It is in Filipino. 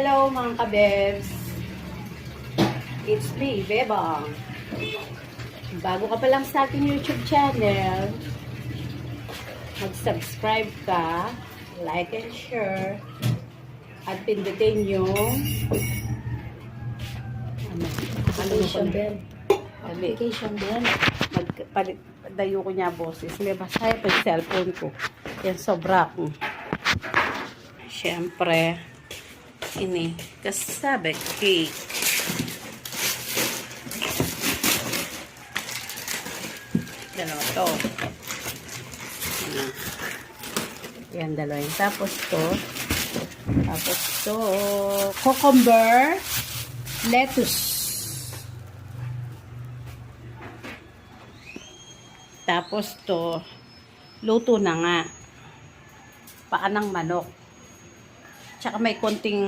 Hello mga kabebs. It's me, Bebang. Bago ka pa lang sa ating YouTube channel, mag-subscribe ka, like and share, at pindutin yung Notification bell. Notification bell. Dayo ko niya boses. May basta ito yung cellphone ko. Yan sobra ko. Siyempre, ini kasabi cake. Dalawa to. Yan, dalawa yun. Tapos to, cucumber, lettuce. Tapos to, luto na nga. Paa ng manok. Tsaka may konting